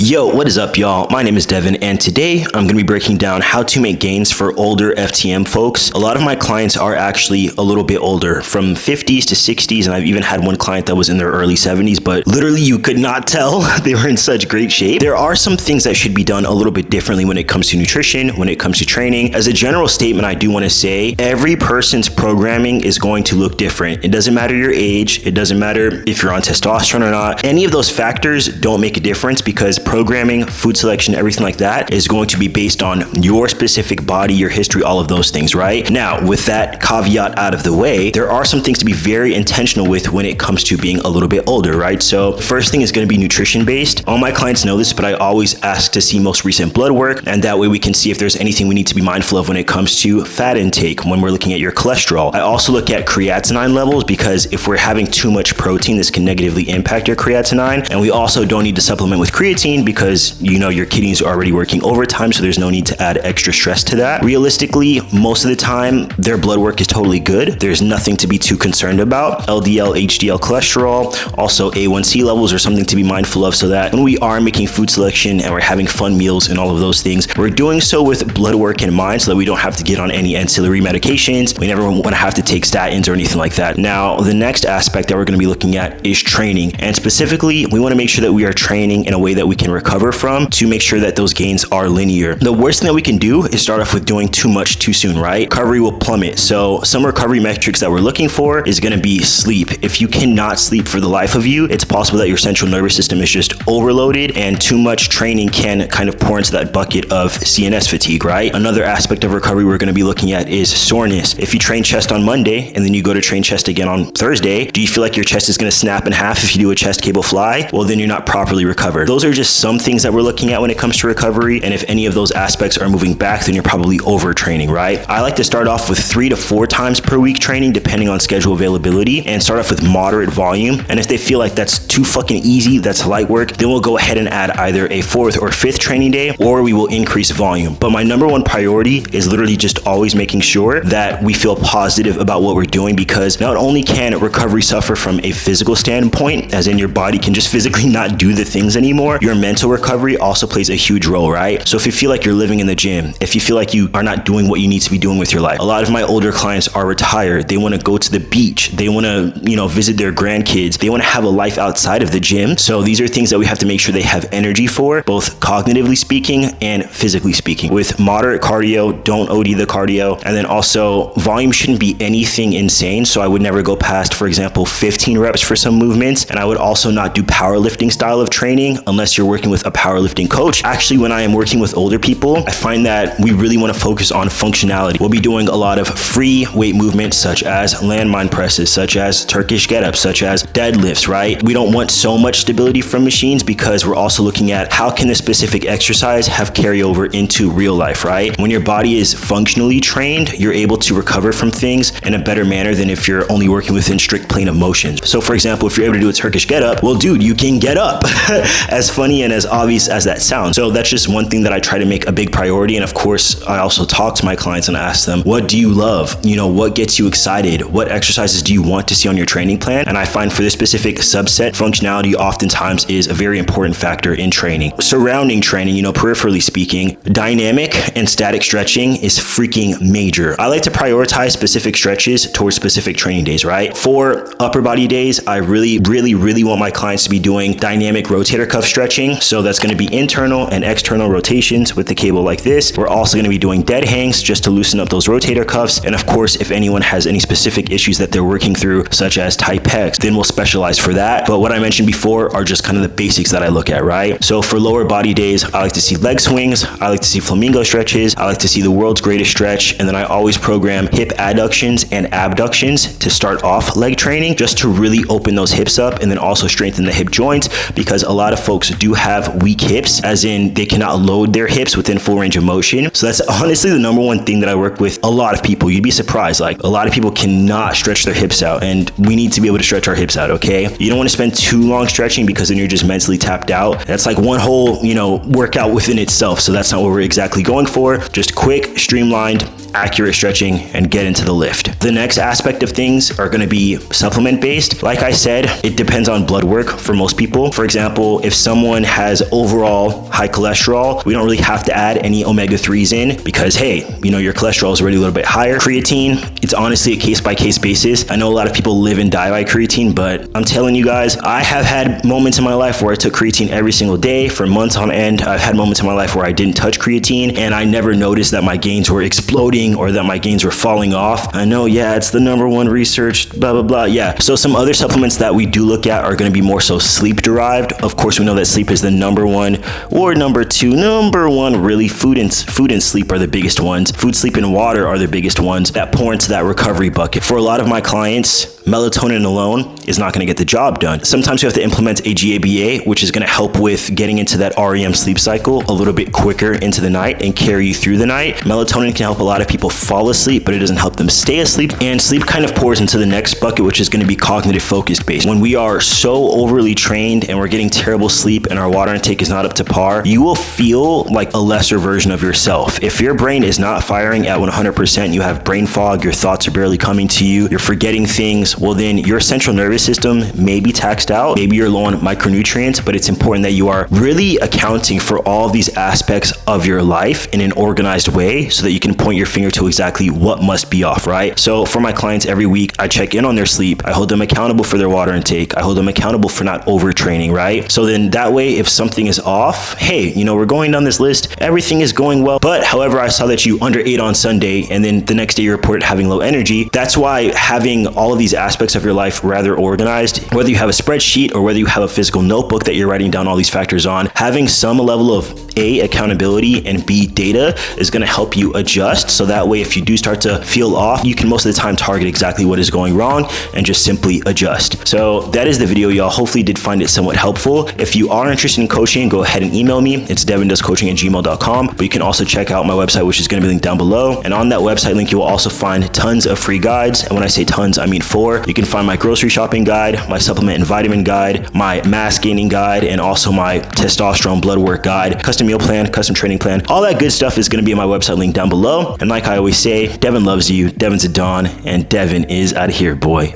Yo, what is up, y'all? My name is Devin, and today I'm going to be breaking down how to make gains for older FTM folks. A lot of my clients are actually a little bit older, from 50s to 60s, and I've even had one client that was in their early 70s, but literally you could not tell they were in such great shape. There are some things that should be done a little bit differently when it comes to nutrition, when it comes to training. As a general statement, I do want to say every person's programming is going to look different. It doesn't matter your age. It doesn't matter if you're on testosterone or not. Any of those factors don't make a difference because programming, food selection, everything like that is going to be based on your specific body, your history, all of those things, right? Now, with that caveat out of the way, there are some things to be very intentional with when it comes to being a little bit older, right? So the first thing is going to be nutrition based. All my clients know this, but I always ask to see most recent blood work, and that way we can see if there's anything we need to be mindful of when it comes to fat intake, when we're looking at your cholesterol. I also look at creatinine levels because if we're having too much protein, this can negatively impact your creatinine, and we also don't need to supplement with creatine because your kidneys are already working overtime, so there's no need to add extra stress to that. Realistically, most of the time, their blood work is totally good. There's nothing to be too concerned about. LDL, HDL cholesterol, also A1C levels are something to be mindful of so that when we are making food selection and we're having fun meals and all of those things, we're doing so with blood work in mind so that we don't have to get on any ancillary medications. We never want to have to take statins or anything like that. Now, the next aspect that we're going to be looking at is training. And specifically, we want to make sure that we are training in a way that we can recover from to make sure that those gains are linear. The worst thing that we can do is start off with doing too much too soon, right? Recovery will plummet. So some recovery metrics that we're looking for is going to be sleep. If you cannot sleep for the life of you, it's possible that your central nervous system is just overloaded and too much training can kind of pour into that bucket of CNS fatigue, right? Another aspect of recovery we're going to be looking at is soreness. If you train chest on Monday and then you go to train chest again on Thursday, do you feel like your chest is going to snap in half if you do a chest cable fly? Well, then you're not properly recovered. Those are just some things that we're looking at when it comes to recovery, and if any of those aspects are moving back, then you're probably overtraining, right? I like to start off with 3 to 4 times per week training depending on schedule availability, and start off with moderate volume. And if they feel like that's too fucking easy, that's light work, then we'll go ahead and add either a 4th or 5th training day, or we will increase volume. But my number one priority is literally just always making sure that we feel positive about what we're doing, because not only can recovery suffer from a physical standpoint, as in your body can just physically not do the things anymore, your mental recovery also plays a huge role, right? So if you feel like you're living in the gym, if you feel like you are not doing what you need to be doing with your life, a lot of my older clients are retired. They want to go to the beach. They want to, visit their grandkids. They want to have a life outside of the gym. So these are things that we have to make sure they have energy for, both cognitively speaking and physically speaking. With moderate cardio, don't OD the cardio. And then also volume shouldn't be anything insane. So I would never go past, for example, 15 reps for some movements. And I would also not do powerlifting style of training unless you're working with a powerlifting coach. Actually, when I am working with older people, I find that we really want to focus on functionality. We'll be doing a lot of free weight movements such as landmine presses, such as Turkish get-ups, such as deadlifts, right? We don't want so much stability from machines because we're also looking at how can this specific exercise have carryover into real life, right? When your body is functionally trained, you're able to recover from things in a better manner than if you're only working within strict plane of motions. So for example, if you're able to do a Turkish get-up, well, dude, you can get up. As funny and as obvious as that sounds. So that's just one thing that I try to make a big priority. And of course, I also talk to my clients and ask them, what do you love? What gets you excited? What exercises do you want to see on your training plan? And I find for this specific subset, functionality oftentimes is a very important factor in training. Surrounding training, peripherally speaking, dynamic and static stretching is freaking major. I like to prioritize specific stretches towards specific training days, right? For upper body days, I really want my clients to be doing dynamic rotator cuff stretching. So that's going to be internal and external rotations with the cable like this. We're also going to be doing dead hangs just to loosen up those rotator cuffs. And of course, if anyone has any specific issues that they're working through, such as tight pecs, then we'll specialize for that. But what I mentioned before are just kind of the basics that I look at, right? So for lower body days, I like to see leg swings. I like to see flamingo stretches. I like to see the world's greatest stretch. And then I always program hip adductions and abductions to start off leg training, just to really open those hips up and then also strengthen the hip joints, because a lot of folks do have weak hips, as in they cannot load their hips within full range of motion. So that's honestly the number one thing that I work with a lot of people. You'd be surprised. Like, a lot of people cannot stretch their hips out, and we need to be able to stretch our hips out, okay? You don't want to spend too long stretching because then you're just mentally tapped out. That's like one whole, workout within itself. So that's not what we're exactly going for. Just quick, streamlined, accurate stretching, and get into the lift. The next aspect of things are going to be supplement based. Like I said, it depends on blood work for most people. For example, if someone has overall high cholesterol, we don't really have to add any omega-3s in because, hey, you know, your cholesterol is already a little bit higher. Creatine, it's honestly a case-by-case basis. I know a lot of people live and die by creatine, but I'm telling you guys, I have had moments in my life where I took creatine every single day for months on end. I've had moments in my life where I didn't touch creatine and I never noticed that my gains were exploding or that my gains were falling off. I know, yeah, it's the #1 research, blah, blah, blah. Yeah. So some other supplements that we do look at are going to be more so sleep derived. Of course, we know that sleep is the #1 or #2. #1, really, food and sleep are the biggest ones. Food, sleep, and water are the biggest ones that pour into that recovery bucket. For a lot of my clients, melatonin alone is not going to get the job done. Sometimes you have to implement a GABA, which is going to help with getting into that REM sleep cycle a little bit quicker into the night and carry you through the night. Melatonin can help a lot of people fall asleep, but it doesn't help them stay asleep. And sleep kind of pours into the next bucket, which is going to be cognitive focused based. When we are so overly trained and we're getting terrible sleep and our water intake is not up to par, you will feel like a lesser version of yourself. If your brain is not firing at 100%, you have brain fog, your thoughts are barely coming to you, you're forgetting things, well then your central nervous system may be taxed out, maybe you're low on micronutrients, but it's important that you are really accounting for all these aspects of your life in an organized way so that you can point your finger to exactly what must be off, right? So for my clients every week, I check in on their sleep, I hold them accountable for their water intake, I hold them accountable for not overtraining, right? So then that way, if something is off, hey, you know, we're going down this list, everything is going well, but however, I saw that you underate on Sunday and then the next day you reported having low energy. That's why having all of these aspects of your life rather organized, whether you have a spreadsheet or whether you have a physical notebook that you're writing down all these factors on, having some level of A, accountability, and B, data is going to help you adjust. So that way, if you do start to feel off, you can most of the time target exactly what is going wrong and just simply adjust. So that is the video, y'all. Hopefully did find it somewhat helpful. If you are interested in coaching, go ahead and email me. It's devindoescoaching@gmail.com, but you can also check out my website, which is going to be linked down below. And on that website link, you will also find tons of free guides. And when I say tons, I mean 4. You can find my grocery shopping guide, my supplement and vitamin guide, my mass gaining guide, and also my testosterone blood work guide, custom meal plan, custom training plan. All that good stuff is going to be in my website link down below. And like I always say, Devin loves you, Devin's a Don, and Devin is out of here, boy.